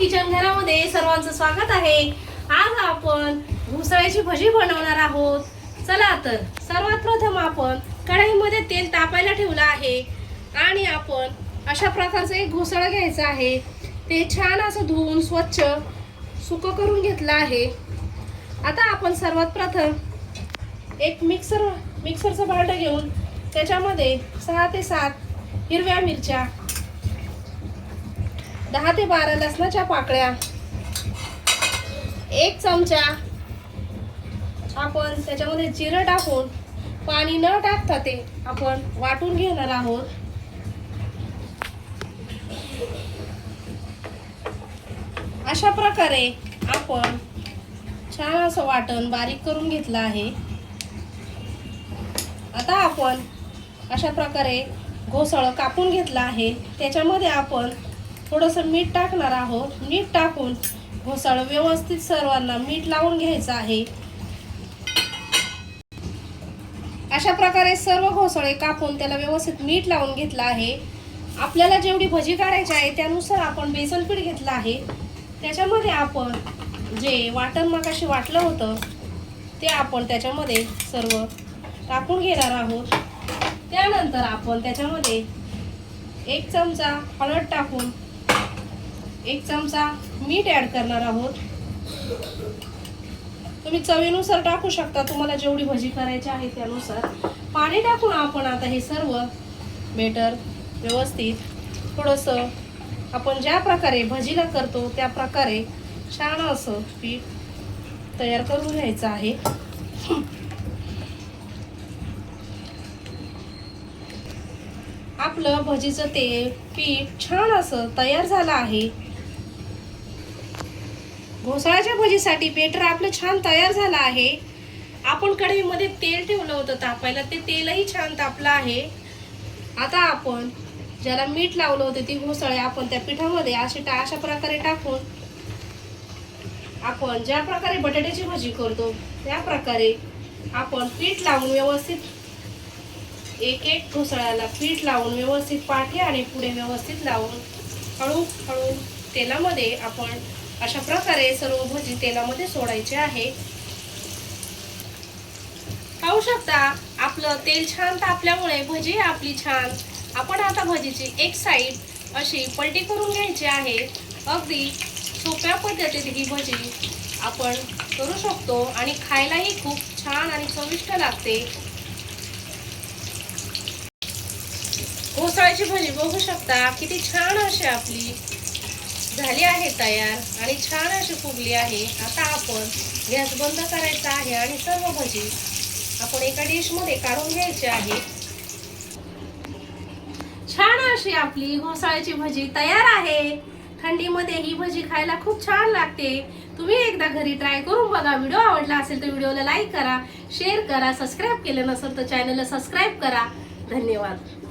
Kitchen घरामध्ये सर्वांचं स्वागत आहे। आज आपण घोसाळ्याची भजी बनवणार आहोत। चला तर सर्वात प्रथम आपण कढईमध्ये तेल तापायला ठेवलं आहे आणि आपण अशा प्रकारचं एक घोसाळं घ्यायचं आहे। ते छान असं धुवून स्वच्छ सुकं करून घेतलं आहे। आता आपण सर्वात प्रथम एक मिक्सरचं भांडं घेऊन त्याच्यामध्ये 6 ते 7 हिरव्या मिरच्या, 10 ते 12 लसणाच्या पाकळ्या, 1 चमचा आपण त्याच्यामध्ये जिरं टाकून पाणी न टाकता ते आपण वाटून घेणार आहोत। अशा प्रकारे आपण छान असं वाटण बारीक करून घेतलं आहे। आता आपण अशा प्रकारे घोसाळं कापून घेतलं आहे। त्याच्यामध्ये आपण थोडंसं मीठ टाकणार आहोत। मीठ टाकून घोसाळं व्यवस्थित सर्वांना मीठ लावून घ्यायचं आहे। अशा प्रकारे सर्व घोसाळे कापून त्याला व्यवस्थित मीठ लावून घेतलं आहे। आपल्याला जेवढी भजी काढायची आहे त्यानुसार आपण बेसन पीठ घेतलं आहे। त्याच्यामध्ये आपण जे वाटण मगाशी वाटलं होतं ते आपण त्याच्यामध्ये सर्व टाकून घेणार आहोत। त्यानंतर आपण त्याच्यामध्ये 1 चमचा हळद टाकून 1 चमचा मीठ ऍड करणार आहोत। तुम्ही चवीनुसार टाकू शकता, तुम्हाला जेवढी भजी करायची आहे त्यानुसार। पाणी टाकून आपण आता हे सर्व बेटर व्यवस्थित थोडंसं आपण ज्या प्रकारे भजीला करतो त्या प्रकारे छान असं पीठ तयार करून घ्यायचं आहे। आपलं भजीचं ते पीठ छान असं तयार झालं आहे। घोसाळ्याच्या भजीसाठी बेटर आपलं छान तयार झालं आहे। आपण कढईमध्ये तेल ठेवलं होतं तापायला, ते तेलही छान तापलं आहे। आता आपण ज्याला मीठ लावलं होतं ती घोसाळे आपण त्या पिठामध्ये अशा प्रकारे टाकून आपण ज्या प्रकारे बटाट्याची भजी करतो त्या प्रकारे आपण पीठ लावून व्यवस्थित एक घोसाळ्याला पीठ लावून व्यवस्थित पाठी आणि पुढे व्यवस्थित लावून हळूहळू तेलामध्ये आपण अशा प्रकारे सर्व भजी तेलामध्ये सोडायचे आहे। पाहू शकता आपलं तेल छान तापल्यामुळे भजी आपली छान। आपण आता भजीची एक साइड अशी पलटी करून घ्यायची आहे। अगदी सोप्या पद्धतीने ही भजी आपण करू शकतो आणि खायलाही खूप छान आणि चविष्ट लागते। घोसाळ्याची भजी बघू शकता किती छान अशी आपली झाली आहे तयार आणि छान अशी फुगली आहे। आता आपण गॅस बंद करायचा आहे आणि सर्व भजी आपण एका डिश मध्ये काढून घ्यायची आहे। छान अशी आपली घोसाळ्याची भजी तयार आहे। थंडीमध्ये ही भजी खायला खूप छान लागते। तुम्ही एकदा घरी ट्राय करून बघा। व्हिडिओ आवडला असेल तर व्हिडिओला लाईक करा, शेअर करा, सबस्क्राईब केलं नसेल तर चॅनलला सबस्क्राईब करा। धन्यवाद।